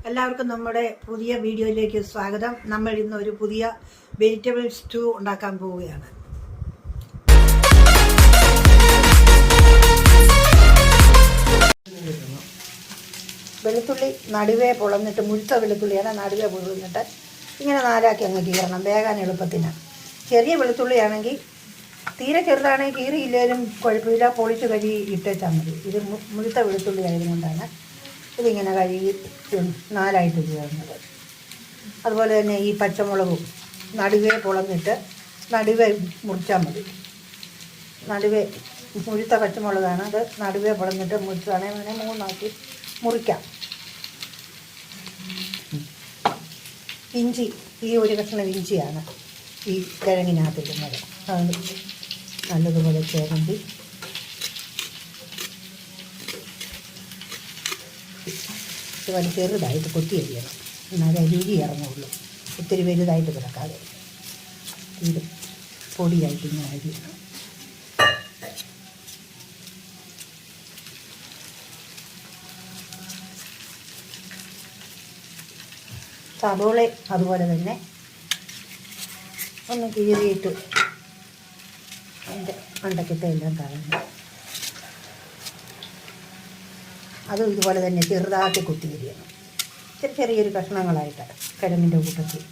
എല്ലാവർക്കും നമ്മുടെ പുതിയ വീഡിയോയിലേക്ക് സ്വാഗതം. നമ്മൾ ഇന്ന് ഒരു പുതിയ വെജിറ്റബിൾ സ്റ്റൂ ഉണ്ടാക്കാൻ പോവുകയാണ്. വെളുത്തുള്ളി നടുവേ പൊളന്നിട്ട്, മുഴുത്ത വെളുത്തുള്ളിയാണ് നടുവേ പൊളന്നിട്ട് ഇങ്ങനെ നാലാക്കി അങ്ങ് കീറണം, വേകാൻ എളുപ്പത്തിന്. ചെറിയ വെളുത്തുള്ളിയാണെങ്കിൽ തീരെ ചെറുതാണെങ്കിൽ കീറിയില്ലേലും കുഴപ്പമില്ല, പൊളിച്ച് കഴുകി ഇട്ടേച്ചാൽ മതി. ഇത് മുഴുത്ത വെളുത്തുള്ളി ആയതുകൊണ്ടാണ് ഇതിങ്ങനെ കഴുകി നാലായിട്ട് കീറുന്നത്. അതുപോലെ തന്നെ ഈ പച്ചമുളകും നടുവേ പൊളന്നിട്ട് നടുവേ മുറിച്ചാൽ മതി. നടുവേ മുഴുത്ത പച്ചമുളകാണ്, അത് നടുവേ പൊളന്നിട്ട് മുറിച്ചാണെങ്കിൽ അങ്ങനെ മൂന്നാക്കി മുറിക്കാം. ഇഞ്ചി, ഈ ഒരു കഷ്ണം ഇഞ്ചിയാണ് ഈ കിഴങ്ങിനകത്തിടുന്നത്. അത് നല്ലതുപോലെ ചേർത്തി ഇതുപോലെ ചെറുതായിട്ട് കൊത്തി അരിയണം, എന്നാലേ രുചി ഇറങ്ങുള്ളൂ. ഒത്തിരി വലുതായിട്ട് കിടക്കാതെ ഇത് പൊടിയായിട്ട് ഇങ്ങനെ അരിയണം. സവോള അതുപോലെ തന്നെ ഒന്ന് കീറിയിട്ട് അതിൻ്റെ അണ്ടക്കത്തെ എല്ലാം കളഞ്ഞു. അതും ഇതുപോലെ തന്നെ ചെറുതാക്കി കുത്തി അരിയണം, ചെറിയൊരു കഷ്ണങ്ങളായിട്ട് കിഴങ്ങിൻ്റെ കൂട്ടത്തിൽ.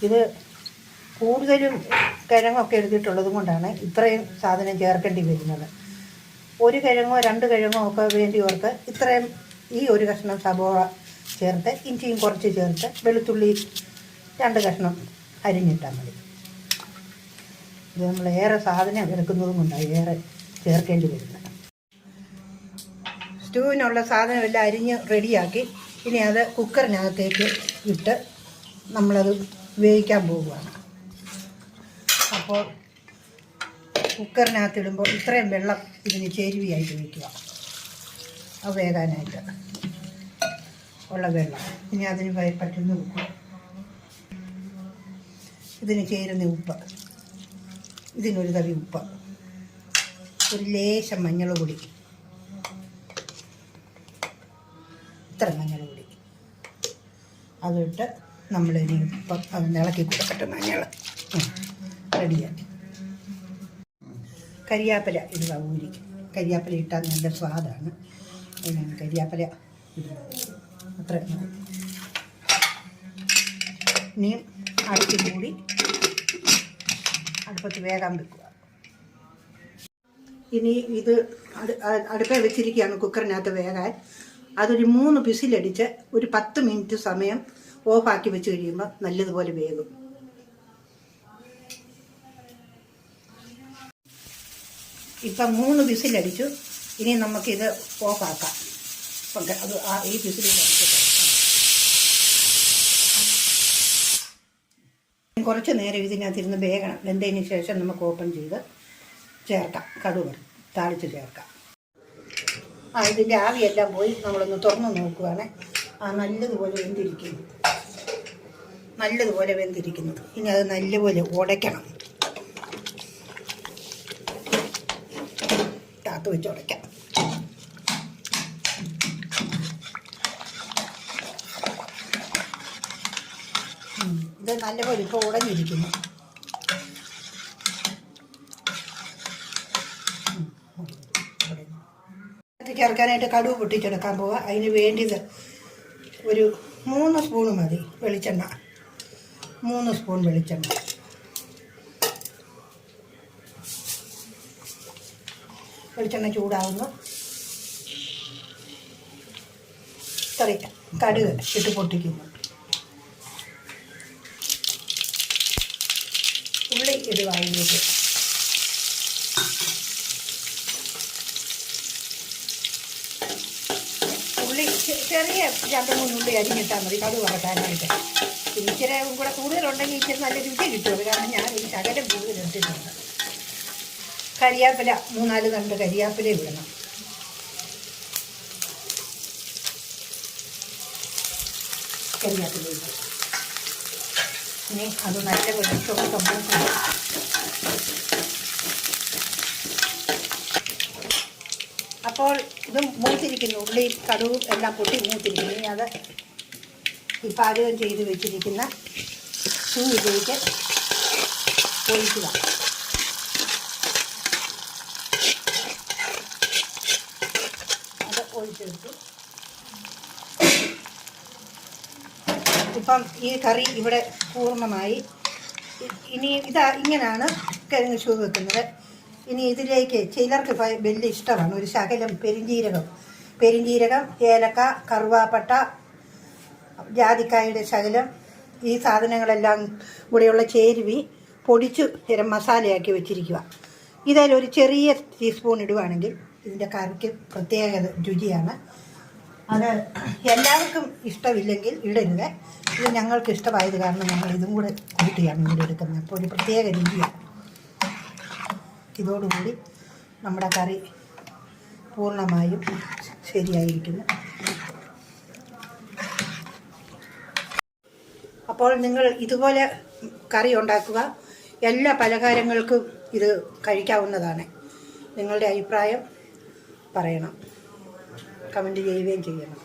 ഇത് കൂടുതലും കിഴങ്ങൊക്കെ എടുത്തിട്ടുള്ളത് കൊണ്ടാണ് ഇത്രയും സാധനം ചേർക്കേണ്ടി വരുന്നത്. ഒരു കിഴങ്ങോ രണ്ട് കിഴങ്ങോ ഒക്കെ വേണ്ടിയവർക്ക് ഇത്രയും ഈ ഒരു കഷ്ണം സവോള ചേർത്ത്, ഇഞ്ചിയും കുറച്ച് ചേർത്ത്, വെളുത്തുള്ളി 2 കഷ്ണം അരിഞ്ഞിട്ടാൽ മതി. ഇത് നമ്മൾ ഏറെ സാധനം എടുക്കുന്നതും കൊണ്ടാണ് ഏറെ ചേർക്കേണ്ടി വരുന്നത്. സ്റ്റൂവിനുള്ള സാധനമെല്ലാം അരിഞ്ഞ് റെഡിയാക്കി ഇനി അത് കുക്കറിനകത്തേക്ക് ഇട്ട് നമ്മളത് വേവിക്കാൻ പോവുകയാണ്. അപ്പോൾ കുക്കറിനകത്തിടുമ്പോൾ ഇത്രയും വെള്ളം ഇതിന് ചേരുവയായിട്ട് വയ്ക്കുക, അത് വേകാനായിട്ട് ഉള്ള വെള്ളം. ഇനി അതിന് പറ്റുന്ന ഉപ്പ്, ഇതിന് ചേരുന്ന ഉപ്പ്, ഇതിനൊരു തവി ഉപ്പ്, ഒരു ലേശം മഞ്ഞൾ പൊടി, ഇത്ര മഞ്ഞൾ പൊടി അതിട്ട് നമ്മളിനി ഇപ്പം അത് ഇളക്കി കൊടുക്കട്ടെ. മഞ്ഞൾ റെഡിയാക്കി. കരിയാപ്പില ഇടുക, ഊരി കരിയാപ്പില ഇട്ടാൽ നല്ല സ്വാദാണ്. അതിനാണ് കരിയാപ്പില ഇടുന്നത്. അത്ര ഇനിയും അടച്ച് മൂടി അടുപ്പത്ത് വേഗം വെക്കുക. ഇനി ഇത് അടുപ്പേ വെച്ചിരിക്കുകയാണ് കുക്കറിനകത്ത് വേകാൻ. അതൊരു 3 വിസിലടിച്ച് ഒരു 10 മിനിറ്റ് സമയം ഓഫാക്കി വെച്ച് കഴിയുമ്പോൾ നല്ലതുപോലെ വേകും. ഇപ്പം 3 വിസിലടിച്ചു. ഇനി നമുക്കിത് ഓഫാക്കാം. അത് ഈ വിസിലിൽ കുറച്ച് നേരം ഇതിനകത്തിരുന്ന് വേഗണം. വെന്തതിന് ശേഷം നമുക്ക് ഓപ്പൺ ചെയ്ത് ചേർക്കാം, കടുക് താളിച്ച് ചേർക്കാം. ഇതിൻ്റെ ആവിയെല്ലാം പോയി നമ്മളൊന്ന് തുറന്ന് നോക്കുകയാണ്. നല്ലതുപോലെ വെന്തിരിക്കുന്നു, നല്ലതുപോലെ വെന്തിരിക്കുന്നു. ഇനി അത് നല്ലപോലെ ഉടയ്ക്കണം, താത്ത് വെച്ച് ഉടയ്ക്കാം. ഇത് നല്ലപോലെ ഇപ്പോൾ ഉടഞ്ഞിരിക്കുന്നു. ചേർക്കാനായിട്ട് കടുക് പൊട്ടിച്ചെടുക്കാൻ പോവുക. അതിന് വേണ്ടിയത് ഒരു 3 സ്പൂൺ മതി വെളിച്ചെണ്ണ, 3 സ്പൂൺ വെളിച്ചെണ്ണ. വെളിച്ചെണ്ണ ചൂടാവുന്നു. കടുക് ഇട്ട് പൊട്ടിക്കുന്നു. ഉള്ളി ഇടുക അതിലേക്ക്. ഉള്ളി ചെറിയ 2-3 ഉള്ളി അരിഞ്ഞിട്ടാൽ മതി കടുക് വറക്കാനായിട്ട്. ഇച്ചിരി കൂടെ കൂടുതലുണ്ടെങ്കിൽ ഇച്ചിരി നല്ല രുചി കിട്ടും. കാരണം ഞാനൊരു ശകലം കൂടുതൽ എടുത്തിട്ടുണ്ട്. കരിയാപ്പില 3-4 തണ്ട് കരിയാപ്പില ഇടണം. കരിയാപ്പില ഇട്ട് ഇനി അത് നല്ല വെളിച്ചൊക്കെ അപ്പോൾ ഇത് മൂത്തിരിക്കുന്നു, ഉള്ളിയും കടുവും എല്ലാം പൊട്ടി മൂത്തിരിക്കുന്നു. ഇനി അത് ഈ പാചകം ചെയ്ത് വെച്ചിരിക്കുന്ന ഇതിലേക്ക് ഒഴിക്കുക. അത് ഒഴിച്ചെടുത്തു. ഇപ്പം ഈ കറി ഇവിടെ പൂർണ്ണമായി. ഇനി ഇങ്ങനെയാണ് കിഴങ്ങ് ഷൂ വെക്കുന്നത്. ഇനി ഇതിലേക്ക് ചിലർക്ക് വലിയ ഇഷ്ടമാണ് ഒരു ശകലം പെരിഞ്ജീരകം, ഏലക്ക, കറുവാപ്പട്ട, ജാതിക്കായുടെ ശകലം, ഈ സാധനങ്ങളെല്ലാം കൂടെയുള്ള ചേരുവി പൊടിച്ച് ഗരം മസാലയാക്കി വെച്ചിരിക്കുക. ഇതിലൊരു ചെറിയ ടീസ്പൂൺ ഇടുവാണെങ്കിൽ ഇതിൻ്റെ കറിക്ക് പ്രത്യേക രുചിയാണ്. അത് എല്ലാവർക്കും ഇഷ്ടമില്ലെങ്കിൽ ഇടരുത്. ഇത് ഞങ്ങൾക്ക് ഇഷ്ടമായത് കാരണം ഞങ്ങൾ ഇതും കൂടെ കൂട്ടിയാണ് ഇവിടെ എടുക്കുന്നത്. അപ്പോൾ ഒരു പ്രത്യേക രുചിയാണ്. ഇതോടുകൂടി നമ്മുടെ കറി പൂർണ്ണമായും ശരിയായിരിക്കുന്നു. അപ്പോൾ നിങ്ങൾ ഇതുപോലെ കറി ഉണ്ടാക്കുക. എല്ലാ പലഹാരങ്ങൾക്കും ഇത് കഴിക്കാവുന്നതാണ്. നിങ്ങളുടെ അഭിപ്രായം പറയണം, കമൻറ്റ് ചെയ്യുകയും ചെയ്യണം.